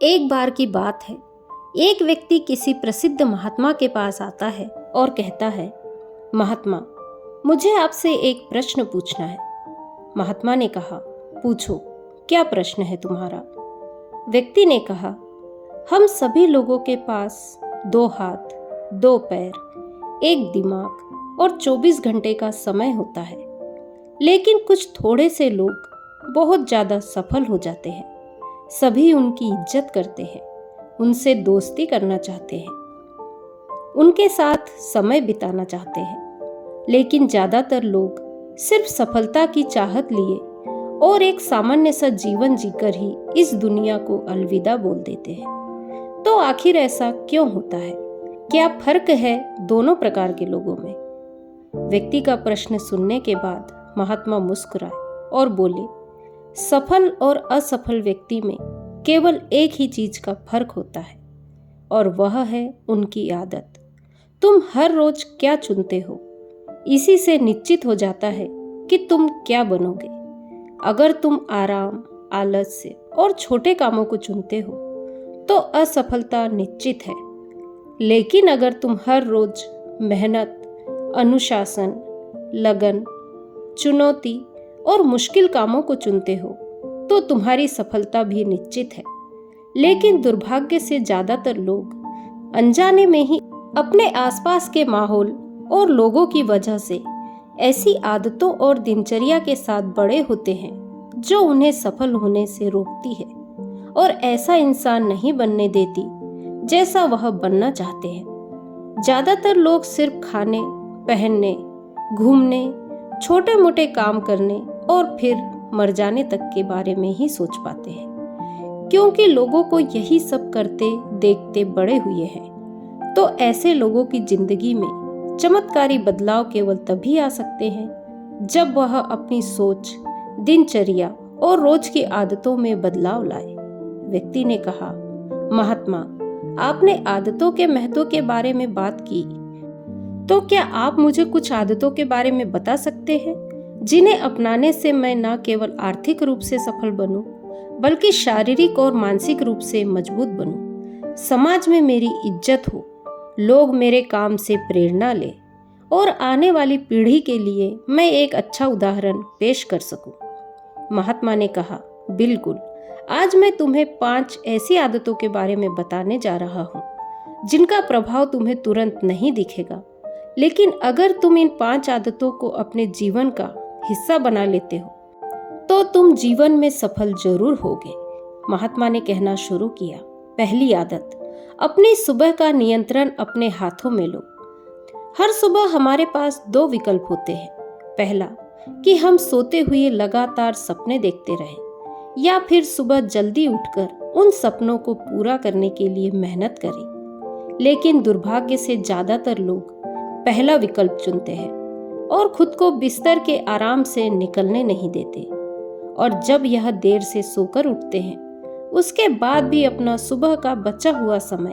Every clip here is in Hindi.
एक बार की बात है, एक व्यक्ति किसी प्रसिद्ध महात्मा के पास आता है और कहता है, महात्मा, मुझे आपसे एक प्रश्न पूछना है। महात्मा ने कहा, पूछो, क्या प्रश्न है तुम्हारा? व्यक्ति ने कहा, हम सभी लोगों के पास 2 हाथ, 2 पैर, एक दिमाग और 24 घंटे का समय होता है, लेकिन कुछ थोड़े से लोग बहुत ज़्यादा सफल हो जाते हैं। सभी उनकी इज्जत करते हैं, उनसे दोस्ती करना चाहते हैं, उनके साथ समय बिताना चाहते हैं, लेकिन ज़्यादातर लोग सिर्फ सफलता की चाहत लिए और एक सामान्य सा जीवन जीकर ही इस दुनिया को अलविदा बोल देते हैं। तो आखिर ऐसा क्यों होता है? क्या फर्क है दोनों प्रकार के लोगों में? व्यक्ति का प्रश्न सुनने के बाद महात्मा मुस्कुराए और बोले, सफल और असफल व्यक्ति में केवल एक ही चीज का फर्क होता है, और वह है उनकी आदत। तुम हर रोज क्या चुनते हो, इसी से निश्चित हो जाता है कि तुम क्या बनोगे। अगर तुम आराम, आलस्य और छोटे कामों को चुनते हो तो असफलता निश्चित है, लेकिन अगर तुम हर रोज मेहनत, अनुशासन, लगन, चुनौती और मुश्किल कामों को चुनते हो तो तुम्हारी सफलता भी निश्चित है। लेकिन दुर्भाग्य से ज़्यादातर लोग अनजाने में ही अपने आसपास के माहौल और लोगों की वजह से ऐसी आदतों और दिनचर्या के साथ बड़े होते हैं जो उन्हें सफल होने से रोकती है और ऐसा इंसान नहीं बनने देती जैसा वह बनना चाहते हैं। ज़्यादातर लोग सिर्फ खाने, पहनने, घूमने, छोटे मोटे काम करने और फिर मर जाने तक के बारे में ही सोच पाते हैं, क्योंकि लोगों को यही सब करते देखते बड़े हुए हैं। तो ऐसे लोगों की जिंदगी में चमत्कारी बदलाव केवल तभी आ सकते हैं जब वह अपनी सोच, दिनचर्या और रोज की आदतों में बदलाव लाए। व्यक्ति ने कहा, महात्मा, आपने आदतों के महत्व के बारे में बात की, तो क्या आप मुझे कुछ आदतों के बारे में बता सकते हैं जिन्हें अपनाने से मैं न केवल आर्थिक रूप से सफल बनूं, बल्कि शारीरिक और मानसिक रूप से मजबूत बनूं, समाज में मेरी इज्जत हो, लोग मेरे काम से प्रेरणा ले और आने वाली पीढ़ी के लिए मैं एक अच्छा उदाहरण पेश कर सकूं। महात्मा ने कहा, बिल्कुल, आज मैं तुम्हें 5 ऐसी आदतों के बारे में बताने जा रहा हूं जिनका प्रभाव तुम्हें तुरंत नहीं दिखेगा, लेकिन अगर तुम इन 5 आदतों को अपने जीवन का हिस्सा बना लेते हो तो तुम जीवन में सफल जरूर होगे। महात्मा ने कहना शुरू किया, पहली आदत, अपनी सुबह का नियंत्रण अपने हाथों में लो। हर सुबह हमारे पास 2 विकल्प होते हैं। पहला, कि हम सोते हुए लगातार सपने देखते रहें, या फिर सुबह जल्दी उठकर उन सपनों को पूरा करने के लिए मेहनत करें। लेकिन दुर्भाग्य से ज्यादातर लोग पहला विकल्प चुनते हैं और खुद को बिस्तर के आराम से निकलने नहीं देते, और जब यह देर से सोकर उठते हैं उसके बाद भी अपना सुबह का बचा हुआ समय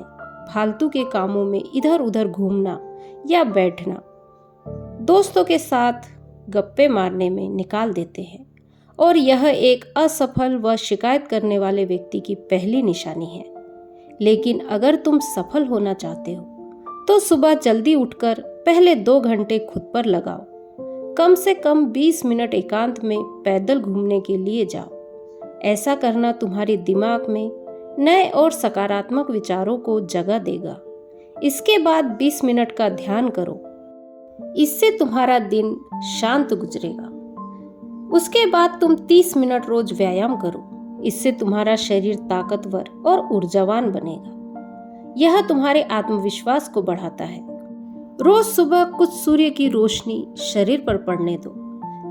फालतू के कामों में इधर उधर घूमना या बैठना, दोस्तों के साथ गप्पे मारने में निकाल देते हैं। और यह एक असफल व शिकायत करने वाले व्यक्ति की पहली निशानी है। लेकिन अगर तुम सफल होना चाहते हो तो सुबह जल्दी उठकर पहले 2 घंटे खुद पर लगाओ। कम से कम 20 मिनट एकांत में पैदल घूमने के लिए जाओ। ऐसा करना तुम्हारे दिमाग में नए और सकारात्मक विचारों को जगह देगा। इसके बाद 20 मिनट का ध्यान करो, इससे तुम्हारा दिन शांत गुजरेगा। उसके बाद तुम 30 मिनट रोज व्यायाम करो, इससे तुम्हारा शरीर ताकतवर और ऊर्जावान बनेगा। यह तुम्हारे आत्मविश्वास को बढ़ाता है। रोज सुबह कुछ सूर्य की रोशनी शरीर पर पड़ने दो।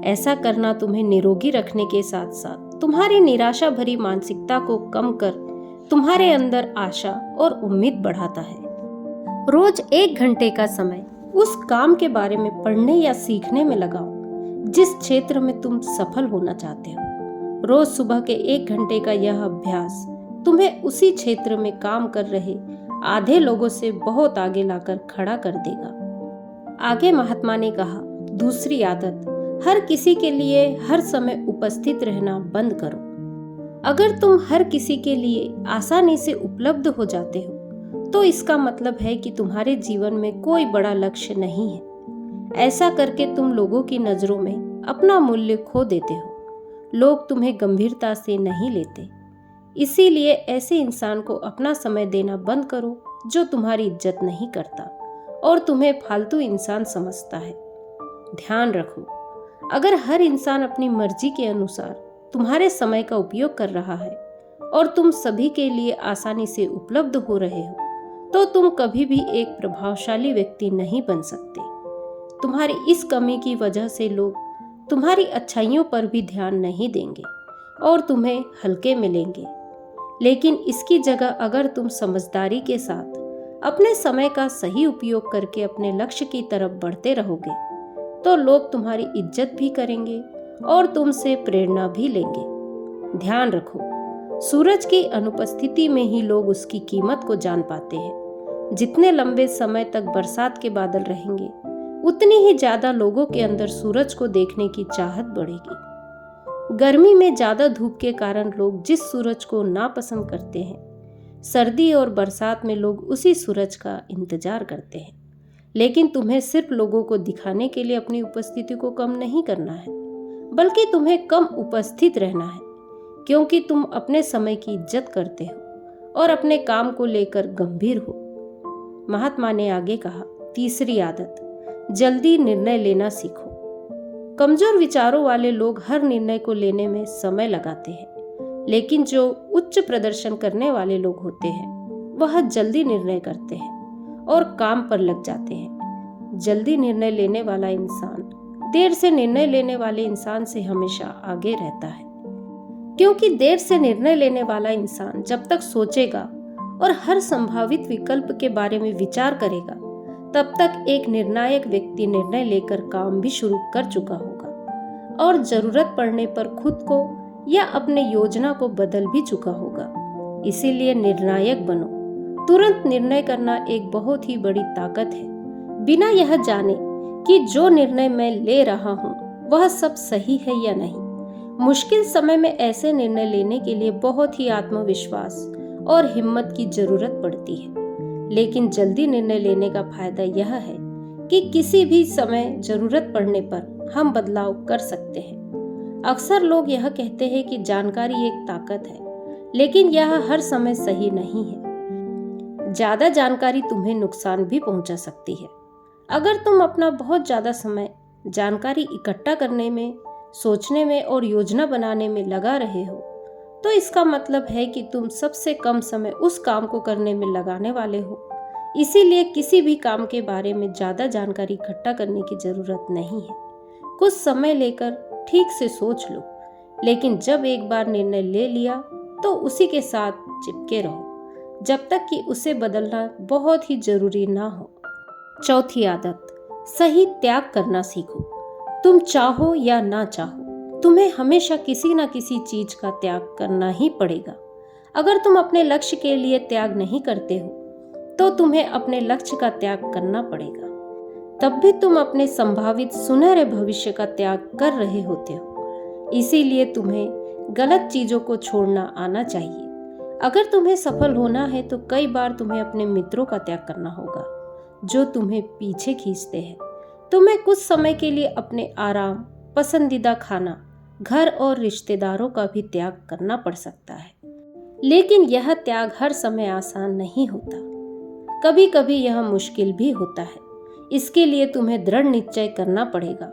ऐसा करना तुम्हें निरोगी रखने के साथ साथ तुम्हारी निराशा भरी मानसिकता को कम कर तुम्हारे अंदर आशा और उम्मीद बढ़ाता है। रोज 1 घंटे का समय उस काम के बारे में पढ़ने या सीखने में लगाओ जिस क्षेत्र में तुम सफल होना चाहते हो। रोज सुबह के 1 घंटे का यह अभ्यास तुम्हें उसी क्षेत्र में काम कर रहे आधे लोगों से बहुत आगे लाकर खड़ा कर देगा। आगे महात्मा ने कहा, दूसरी आदत, हर किसी के लिए हर समय उपस्थित रहना बंद करो। अगर तुम हर किसी के लिए आसानी से उपलब्ध हो जाते हो तो इसका मतलब है कि तुम्हारे जीवन में कोई बड़ा लक्ष्य नहीं है। ऐसा करके तुम लोगों की नजरों में अपना मूल्य खो देते हो। लोग तुम्हें गंभीरता से नहीं लेते। इसीलिए ऐसे इंसान को अपना समय देना बंद करो जो तुम्हारी इज्जत नहीं करता और तुम्हें फालतू इंसान समझता है। ध्यान रखो, अगर हर इंसान अपनी मर्जी के अनुसार तुम्हारे समय का उपयोग कर रहा है और तुम सभी के लिए आसानी से उपलब्ध हो रहे हो तो तुम कभी भी एक प्रभावशाली व्यक्ति नहीं बन सकते। तुम्हारी इस कमी की वजह से लोग तुम्हारी अच्छाइयों पर भी ध्यान नहीं देंगे और तुम्हें हल्के में लेंगे। लेकिन इसकी जगह अगर तुम समझदारी के साथ अपने समय का सही उपयोग करके अपने लक्ष्य की तरफ बढ़ते रहोगे तो लोग तुम्हारी इज्जत भी करेंगे और तुमसे प्रेरणा भी लेंगे। ध्यान रखो, सूरज की अनुपस्थिति में ही लोग उसकी कीमत को जान पाते हैं। जितने लंबे समय तक बरसात के बादल रहेंगे उतनी ही ज्यादा लोगों के अंदर सूरज को देखने की चाहत बढ़ेगी। गर्मी में ज्यादा धूप के कारण लोग जिस सूरज को नापसंद करते हैं, सर्दी और बरसात में लोग उसी सूरज का इंतजार करते हैं। लेकिन तुम्हें सिर्फ लोगों को दिखाने के लिए अपनी उपस्थिति को कम नहीं करना है, बल्कि तुम्हें कम उपस्थित रहना है, क्योंकि तुम अपने समय की इज्जत करते हो और अपने काम को लेकर गंभीर हो। महात्मा ने आगे कहा, तीसरी आदत, जल्दी निर्णय लेना सीखो। कमजोर विचारों वाले लोग हर निर्णय को लेने में समय लगाते हैं, लेकिन जो उच्च प्रदर्शन करने वाले लोग होते हैं वह जल्दी निर्णय करते हैं और काम पर लग जाते हैं। जल्दी निर्णय लेने वाला इंसान देर से निर्णय लेने वाले इंसान से हमेशा आगे रहता है, क्योंकि देर से निर्णय लेने वाला इंसान जब तक सोचेगा और हर संभावित विकल्प के बारे में विचार करेगा तब तक एक निर्णायक व्यक्ति निर्णय लेकर काम भी शुरू कर चुका होगा और जरूरत पड़ने पर खुद को या अपने योजना को बदल भी चुका होगा। इसीलिए निर्णायक बनो। तुरंत निर्णय करना एक बहुत ही बड़ी ताकत है, बिना यह जाने कि जो निर्णय मैं ले रहा हूँ वह सब सही है या नहीं। मुश्किल समय में ऐसे निर्णय लेने के लिए बहुत ही आत्मविश्वास और हिम्मत की जरूरत पड़ती है। लेकिन जल्दी निर्णय लेने का फायदा यह है कि किसी भी समय जरूरत पड़ने पर हम बदलाव कर सकते हैं। अक्सर लोग यह कहते हैं कि जानकारी एक ताकत है, लेकिन यह हर समय सही नहीं है। ज्यादा जानकारी तुम्हें नुकसान भी पहुंचा सकती है। अगर तुम अपना बहुत ज्यादा समय जानकारी इकट्ठा करने में, सोचने में और योजना बनाने में लगा रहे हो तो इसका मतलब है कि तुम सबसे कम समय उस काम को करने में लगाने वाले हो। इसीलिए किसी भी काम के बारे में ज्यादा जानकारी इकट्ठा करने की जरूरत नहीं है। कुछ समय लेकर ठीक से सोच लो, लेकिन जब एक बार निर्णय ले लिया तो उसी के साथ चिपके रहो जब तक कि उसे बदलना बहुत ही जरूरी ना हो। चौथी आदत, सही त्याग करना सीखो। तुम चाहो या ना चाहो, तुम्हें हमेशा किसी न किसी चीज का त्याग करना ही पड़ेगा। अगर तुम अपने लक्ष्य के लिए त्याग नहीं करते हो तो तुम्हें अपने लक्ष्य का त्याग करना पड़ेगा। तब भी तुम अपने संभावित सुनहरे भविष्य का त्याग कर रहे होते हो। इसीलिए तुम्हें गलत चीजों को छोड़ना आना चाहिए। अगर तुम्हें सफल होना है तो कई बार तुम्हें अपने मित्रों का त्याग करना होगा जो तुम्हें पीछे खींचते हैं। तुम्हें कुछ समय के लिए अपने आराम, पसंदीदा खाना, घर और रिश्तेदारों का भी त्याग करना पड़ सकता है। लेकिन यह त्याग हर समय आसान नहीं होता, कभी कभी यह मुश्किल भी होता है। इसके लिए तुम्हें दृढ़ निश्चय करना पड़ेगा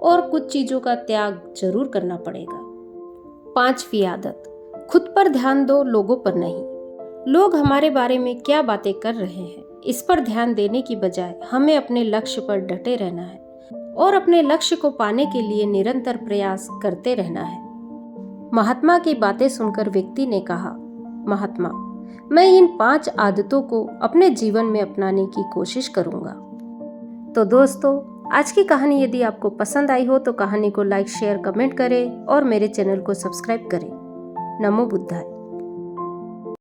और कुछ चीजों का त्याग जरूर करना पड़ेगा। पांचवी आदत, खुद पर ध्यान दो, लोगों पर नहीं। लोग हमारे बारे में क्या बातें कर रहे हैं इस पर ध्यान देने की बजाय हमें अपने लक्ष्य पर डटे रहना है और अपने लक्ष्य को पाने के लिए निरंतर प्रयास करते रहना है। महात्मा की बातें सुनकर व्यक्ति ने कहा, महात्मा, मैं इन 5 आदतों को अपने जीवन में अपनाने की कोशिश करूंगा। तो दोस्तों, आज की कहानी यदि आपको पसंद आई हो तो कहानी को लाइक, शेयर, कमेंट करें और मेरे चैनल को सब्सक्राइब करें। नमो बुद्धाय।